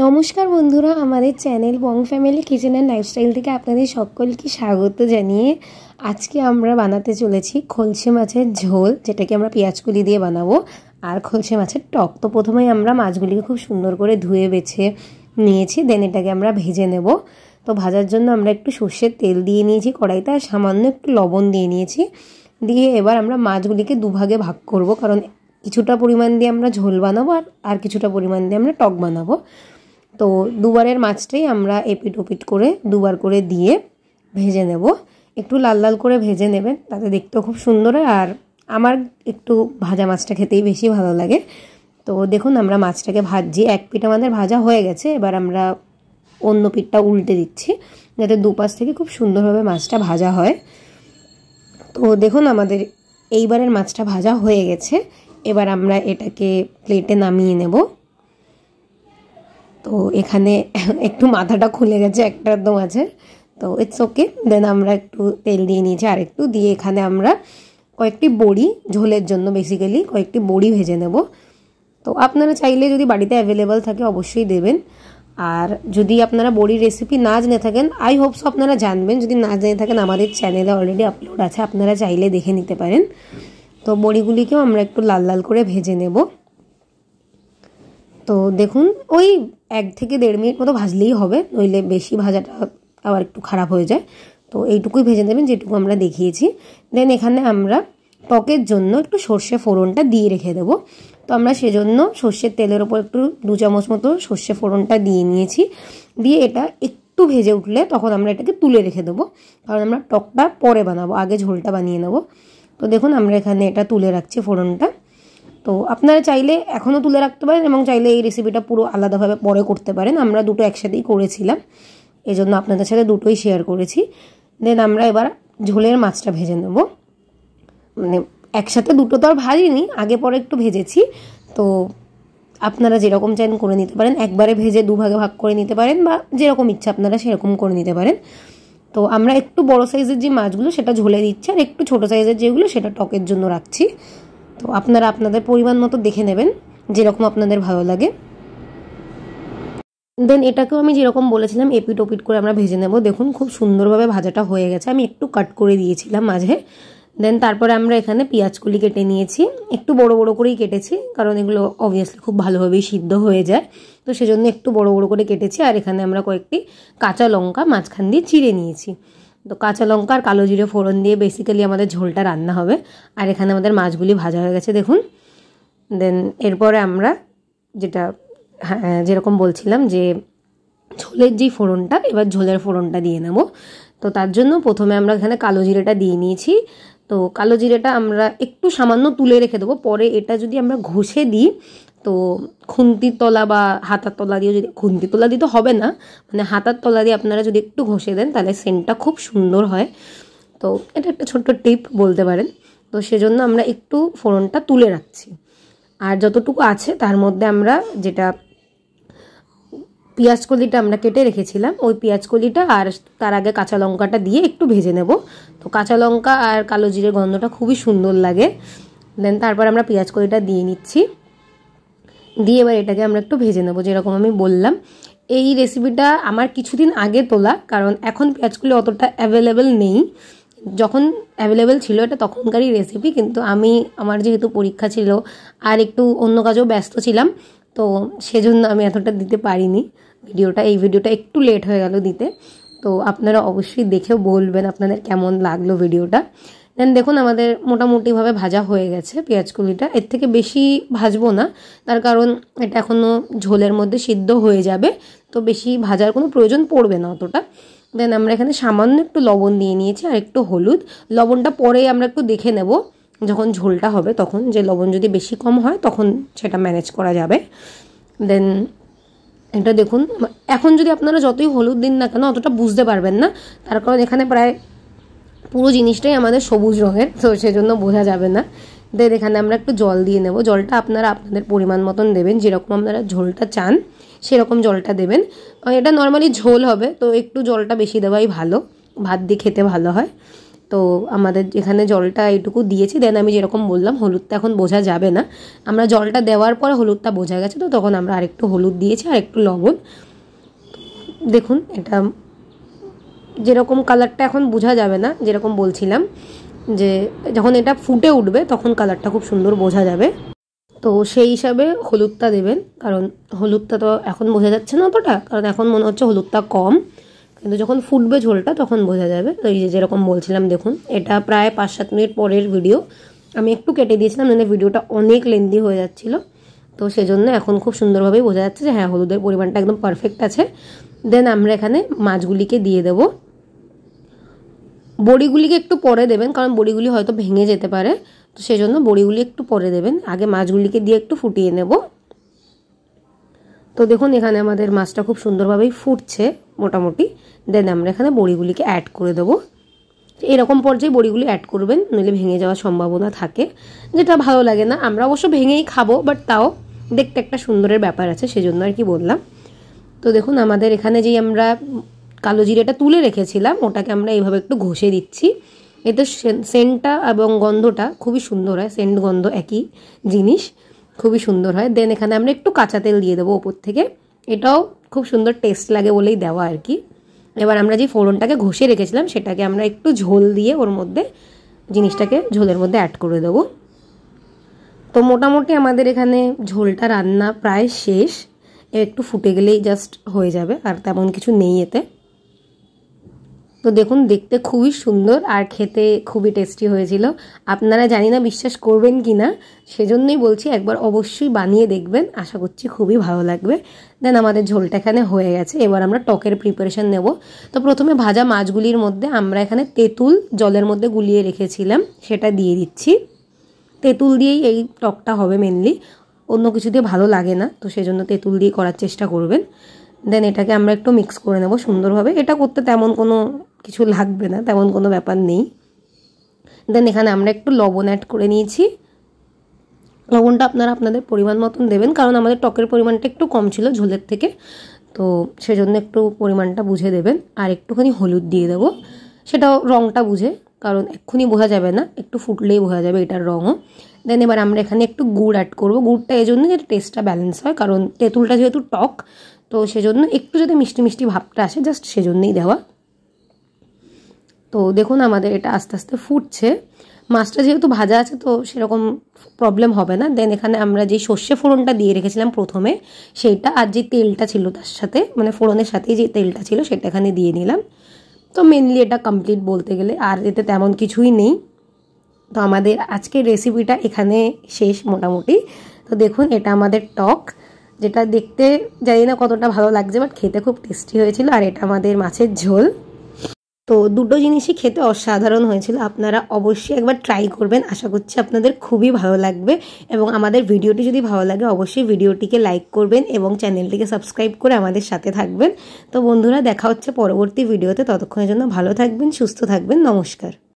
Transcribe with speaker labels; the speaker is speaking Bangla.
Speaker 1: নমস্কার বন্ধুরা, আমাদের channel Bong family kitchen and lifestyle থেকে আপনাদের সকলকে স্বাগত জানিয়ে আজকে আমরা বানাতে চলেছি খলসে মাছের ঝোল, যেটাকে আমরা পেঁয়াজকলি দিয়ে বানাবো, আর খলসে মাছের টক। তো প্রথমেই আমরা মাছগুলিকে খুব সুন্দর করে ধুয়ে বেছে নিয়েছি, দেন এটাকে আমরা ভেজে নেব। তো ভাজার জন্য আমরা একটু সর্ষের তেল দিয়ে নিয়েছি কড়াইতে, আর সামান্য একটু লবণ দিয়ে নিয়েছি। দিয়ে এবার আমরা মাছগুলিকে দুভাগে ভাগ করব, কারণ কিছুটা পরিমাণ দিয়ে আমরা ঝোল বানাবো আর কিছুটা পরিমাণ দিয়ে আমরা টক বানাবো। তো দুবারের মাছটাই আমরা এপিট ওপিট করে দুবার করে দিয়ে ভেজে নেব। একটু লাল লাল করে ভেজে নেবেন, তাতে দেখতেও খুব সুন্দর হয়। আর আমার একটু ভাজা মাছটা খেতেই বেশি ভালো লাগে। তো দেখুন আমরা মাছটাকে ভাজছি, এক পিঠ আমাদের ভাজা হয়ে গেছে। এবার আমরা অন্য পিঠটা উল্টে দিচ্ছি, যাতে দুপাশ থেকে খুব সুন্দরভাবে মাছটা ভাজা হয়। তো দেখুন আমাদের এইবারের মাছটা ভাজা হয়ে গেছে। এবার আমরা এটাকে প্লেটে নামিয়ে নেব। তো এখানে একটু মাথাটা খুলে গেছে একটা একদম আছে, তো ইটস ওকে। দেন আমরা একটু তেল দিয়ে নিয়েছি, আর একটু দিয়ে এখানে আমরা কয়েকটি বড়ি, ঝোলের জন্য বেসিক্যালি কয়েকটি বড়ি ভেজে নেব। তো আপনারা চাইলে যদি বাড়িতে অ্যাভেলেবেল থাকে অবশ্যই দেবেন। আর যদি আপনারা বড়ির রেসিপি না জেনে থাকেন, আই হোপস আপনারা জানবেন। যদি না জেনে থাকেন, আমাদের চ্যানেলে অলরেডি আপলোড আছে, আপনারা চাইলে দেখে নিতে পারেন। তো বড়িগুলিকেও আমরা একটু লাল লাল করে ভেজে নেব। তো দেখুন ওই 1 থেকে 1.5 মিনিট মতো ভাজলেই হবে, নইলে বেশি ভাজাটা আবার একটু খারাপ হয়ে যায়। তো এইটুকুই ভেজে নেবেন যেটুকু আমরা দেখিয়েছি। দেন এখানে আমরা টকের জন্য একটু সর্ষে ফোড়নটা দিয়ে রেখে দেবো। তো আমরা সেজন্য সর্ষের তেলের ওপর একটু 2 চামচ মতো সর্ষে ফোড়নটা দিয়ে নিয়েছি। দিয়ে এটা একটু ভেজে উঠলে তখন আমরা এটাকে তুলে রেখে দেবো, কারণ আমরা টকটা পরে বানাবো, আগে ঝোলটা বানিয়ে নেব। তো দেখুন আমরা এখানে এটা তুলে রাখছি ফোড়নটা। তো আপনারা চাইলে এখনও তুলে রাখতে পারেন, এবং চাইলে এই রেসিপিটা পুরো আলাদাভাবে পরে করতে পারেন। আমরা দুটো একসাথেই করেছিলাম, এই জন্য আপনাদের সাথে দুটোই শেয়ার করেছি। দেন আমরা এবার ঝোলের মাছটা ভেজে নেব। মানে একসাথে দুটো তো আর ভাজিনি, আগে পরে একটু ভেজেছি। তো আপনারা যেরকম চান করে নিতে পারেন, একবারে ভেজে দুভাগে ভাগ করে নিতে পারেন, বা যেরকম ইচ্ছা আপনারা সেরকম করে নিতে পারেন। তো আমরা একটু বড় সাইজের যে মাছগুলো সেটা ঝোলে দিচ্ছি, আর একটু ছোটো সাইজের যেগুলো সেটা টকের জন্য রাখছি। তো আপনারা আপনাদের পরিমাণ মতো দেখে নেবেন, যেরকম আপনাদের ভালো লাগে। দেন এটাকেও আমি যেরকম বলেছিলাম এপিট ওপিট করে আমরা ভেজে নেব। দেখুন খুব সুন্দরভাবে ভাজাটা হয়ে গেছে, আমি একটু কাট করে দিয়েছিলাম মাঝে। দেন তারপরে আমরা এখানে পেঁয়াজকলি কেটে নিয়েছি, একটু বড় বড় করেই কেটেছি, কারণ এগুলো অবভিয়াসলি খুব ভালোভাবেই সিদ্ধ হয়ে যায়। তো সেজন্য একটু বড় বড় করে কেটেছি। আর এখানে আমরা কয়েকটি কাঁচা লঙ্কা মাঝখান দিয়ে চিড়ে নিয়েছি। তো কাঁচা লঙ্কা আর কালো জিরে ফোড়ন দিয়ে বেসিক্যালি আমাদের ঝোলটা রান্না হবে। আর এখানে আমাদের মাছগুলি ভাজা হয়ে গেছে দেখুন। দেন এরপরে আমরা যেরকম বলছিলাম যে ঝোলের যেই ফোড়নটা, এবার ঝোলের ফোড়নটা দিয়ে নেব। তো তার জন্য প্রথমে আমরা এখানে কালো জিরেটা দিয়ে নিয়েছি। তো কালো জিরেটা আমরা একটু সামান্য তুলে রেখে দেবো, পরে এটা যদি আমরা ঘষে দিই, তো খুন্তির তলা বা হাতার তলা দিয়ে, যদি খুন্তির তলা দিয়ে তো হবে না, মানে হাতার তলা দিয়ে আপনারা যদি একটু ঘষে দেন, তাহলে সেন্টটা খুব সুন্দর হয়। তো এটা একটা ছোট্ট টিপ বলতে পারেন। তো সেজন্য আমরা একটু ফোড়নটা তুলে রাখছি। আর যতটুকু আছে তার মধ্যে আমরা যেটা পেঁয়াজকলিটা আমরা কেটে রেখেছিলাম, ওই পেঁয়াজকলিটা আর তার আগে কাঁচা লঙ্কাটা দিয়ে একটু ভেজে নেব। তো কাঁচা লঙ্কা আর কালো জিরের গন্ধটা খুবই সুন্দর লাগে। দেন তারপর আমরা পেঁয়াজকলিটা দিয়ে নিচ্ছি, দিয়ে এবার এটাকে আমরা একটু ভেজে নেব। যেরকম আমি বললাম, এই রেসিপিটা আমার কিছুদিন আগে তোলা, কারণ এখন পেঁয়াজকলি অতটা অ্যাভেলেবেল নেই। যখন অ্যাভেলেবেল ছিল এটা তখনকারই রেসিপি, কিন্তু আমার যেহেতু পরীক্ষা ছিল আর একটু অন্য কাজেও ব্যস্ত ছিলাম, তো সেজন্য আমি এতটা দিতে পারিনি এই ভিডিওটা একটু লেট হয়ে গেল দিতে। তো আপনারা অবশ্যই দেখেও বলবেন আপনাদের কেমন লাগলো ভিডিওটা। দেন দেখুন আমাদের মোটামুটিভাবে ভাজা হয়ে গেছে পেঁয়াজকলিটা, এর থেকে বেশি ভাজবো না, তার কারণ এটা এখনও ঝোলের মধ্যে সিদ্ধ হয়ে যাবে, তো বেশি ভাজার কোনো প্রয়োজন পড়বে না অতটা। দেন আমরা এখানে সামান্য একটু লবণ দিয়ে নিয়েছি, আর একটু হলুদ। লবণটা পরে আমরা একটু দেখে নেব যখন ঝোলটা হবে, তখন যে লবণ যদি বেশি কম হয় তখন সেটা ম্যানেজ করা যাবে। দেন এটা দেখুন, এখন যদি আপনারা যতই হলুদ দিন না কেন অতটা বুঝতে পারবেন না, তার কারণ এখানে প্রায় পুরো জিনিসটাই আমাদের সবুজ রঙের, তো সেজন্য বোঝা যাবে না। দেন এখানে আমরা একটু জল দিয়ে নেব। জলটা আপনারা আপনাদের পরিমাণ মতন দেবেন, যেরকম আপনারা ঝোলটা চান সেরকম জলটা দেবেন। এটা নর্মালি ঝোল হবে, তো একটু জলটা বেশি দেওয়াই ভালো, ভাত দিয়ে খেতে ভালো হয়। তো আমাদের এখানে জলটা এইটুকু দিয়েছি। দেন আমি যেরকম বললাম হলুদটা এখন বোঝা যাবে না, আমরা জলটা দেওয়ার পর হলুদটা বোঝা গেছে, তো তখন আমরা আরেকটু হলুদ দিয়েছি আর একটু লবণ। দেখুন এটা যেরকম কালারটা এখন বোঝা যাবে না, যেরকম বলছিলাম যে যখন এটা ফুটে উঠবে তখন কালারটা খুব সুন্দর বোঝা যাবে। তো সেই হিসাবে হলুদটা দেবেন, কারণ হলুদটা তো এখন বোঝা যাচ্ছে না অতটা, কারণ এখন মনে হচ্ছে হলুদটা কম, কিন্তু যখন ফুটবে ঝোলটা তখন বোঝা যাবে। তো এই যেরকম বলছিলাম, দেখুন এটা প্রায় 5-7 মিনিট পরের ভিডিও, আমি একটু কেটে দিয়েছিলাম, মানে ভিডিওটা অনেক লেন্দি হয়ে যাচ্ছিলো, তো সেজন্য এখন খুব সুন্দরভাবেই বোঝা যাচ্ছে যে হ্যাঁ হলুদের পরিমাণটা একদম পারফেক্ট আছে। দেন আমরা এখানে মাছগুলিকে দিয়ে দেবো। বড়িগুলিকে একটু পরে দেবেন, কারণ বড়িগুলি হয়তো ভেঙে যেতে পারে, তো সেজন্য বড়িগুলি একটু পরে দেবেন, আগে মাছগুলিকে দিয়ে একটু ফুটিয়ে নেব। তো দেখুন এখানে আমাদের মাছটা খুব সুন্দরভাবেই ফুটছে মোটামুটি। দেন আমরা এখানে বড়িগুলিকে অ্যাড করে দেবো। এরকম পর্যায়ে বড়িগুলি অ্যাড করবেন, নইলে ভেঙে যাওয়ার সম্ভাবনা থাকে, যেটা ভালো লাগে না। আমরা অবশ্য ভেঙেই খাবো, বাট তাও দেখতে একটা সুন্দরের ব্যাপার আছে, সেজন্য আর কি বললাম। তো দেখুন আমাদের এখানে যেই আমরা কালো জিরেটা তুলে রেখেছিলাম ওটাকে আমরা এইভাবে একটু ঘষে দিচ্ছি, এতে সেন্টটা এবং গন্ধটা খুবই সুন্দর হয়, সেন্ট গন্ধ একই জিনিস, খুবই সুন্দর হয়। দেন এখানে আমরা একটু কাঁচা তেল দিয়ে দেবো ওপর থেকে, এটাও খুব সুন্দর টেস্ট লাগে বলেই দেওয়া আর কি। এবার আমরা যে ফোড়নটাকে ঘষে রেখেছিলাম সেটাকে আমরা একটু ঝোল দিয়ে ওর মধ্যে জিনিসটাকে ঝোলের মধ্যে অ্যাড করে দেবো। তো মোটামুটি আমাদের এখানে ঝোলটা রান্না প্রায় শেষ, একটু ফুটে গেলেই জাস্ট হয়ে যাবে, আর তেমন কিছু নেই এতে। তো দেখুন দেখতে খুবই সুন্দর আর খেতে খুবই টেস্টি হয়েছিল। আপনারা জানি না বিশ্বাস করবেন কি না, সেজন্যই বলছি একবার অবশ্যই বানিয়ে দেখবেন, আশা করছি খুবই ভালো লাগবে। দেন আমাদের ঝোলটা এখানে হয়ে গেছে, এবার আমরা টকের প্রিপারেশন নেব। তো প্রথমে ভাজা মাছগুলির মধ্যে আমরা এখানে তেঁতুল জলের মধ্যে গুলিয়ে রেখেছিলাম সেটা দিয়ে দিচ্ছি। তেঁতুল দিয়েই এই টকটা হবে মেনলি, অন্য কিছু দিয়ে ভালো লাগে না, তো সেজন্য তেঁতুল দিয়ে করার চেষ্টা করবেন। দেন এটাকে আমরা একটু মিক্স করে নেব সুন্দরভাবে, এটা করতে তেমন কোনো কিছু লাগবে না, তেমন কোনো ব্যাপার নেই। দেন এখানে আমরা একটু লবণ অ্যাড করে নিয়েছি, লবণটা আপনারা আপনাদের পরিমাণ মতন দেবেন, কারণ আমাদের টকের পরিমাণটা একটু কম ছিল ঝোলের থেকে, তো সেজন্য একটু পরিমাণটা বুঝে দেবেন। আর একটুখানি হলুদ দিয়ে দেবো, সেটাও রঙটা বুঝে, কারণ এক্ষুনি বোঝা যাবে না, একটু ফুটলেই বোঝা যাবে এটার রঙও। দেন এবার আমরা এখানে একটু গুড় অ্যাড করবো, গুড়টা এই জন্য যাতে টেস্টটা ব্যালেন্স হয়, কারণ তেঁতুলটা যেহেতু টক, তো সেজন্য একটু যাতে মিষ্টি মিষ্টি ভাবটা আসে, জাস্ট সেজন্যই দেওয়া। তো দেখুন আমাদের এটা আস্তে আস্তে ফুটছে, মাছটা যেহেতু ভাজা আছে তো সেরকম প্রবলেম হবে না। দেন এখানে আমরা যে সর্ষে ফোড়নটা দিয়ে রেখেছিলাম প্রথমে, সেইটা আর যে তেলটা ছিল তার সাথে, মানে ফোড়নের সাথেই যে তেলটা ছিল সেটা এখানে দিয়ে নিলাম। তো মেনলি এটা কমপ্লিট বলতে গেলে, আর এতে তেমন কিছুই নেই। তো আমাদের আজকের রেসিপিটা এখানে শেষ মোটামুটি। তো দেখুন এটা আমাদের টক, যেটা দেখতে জানি না কতটা ভালো লাগছে, বাট খেতে খুব টেস্টি হয়েছিল। আর এটা আমাদের মাছের ঝোল। তো দুটো জিনিসই খেতে অসাধারণ হয়েছিল, আপনারা অবশ্যই একবার ট্রাই করবেন, আশা করছি আপনাদের খুবই ভালো লাগবে। এবং আমাদের ভিডিওটি যদি ভালো লাগে অবশ্যই ভিডিওটিকে লাইক করবেন এবং চ্যানেলটিকে সাবস্ক্রাইব করে আমাদের সাথে থাকবেন। তো বন্ধুরা দেখা হচ্ছে পরবর্তী ভিডিওতে, ততক্ষণের জন্য ভালো থাকবেন, সুস্থ থাকবেন, নমস্কার।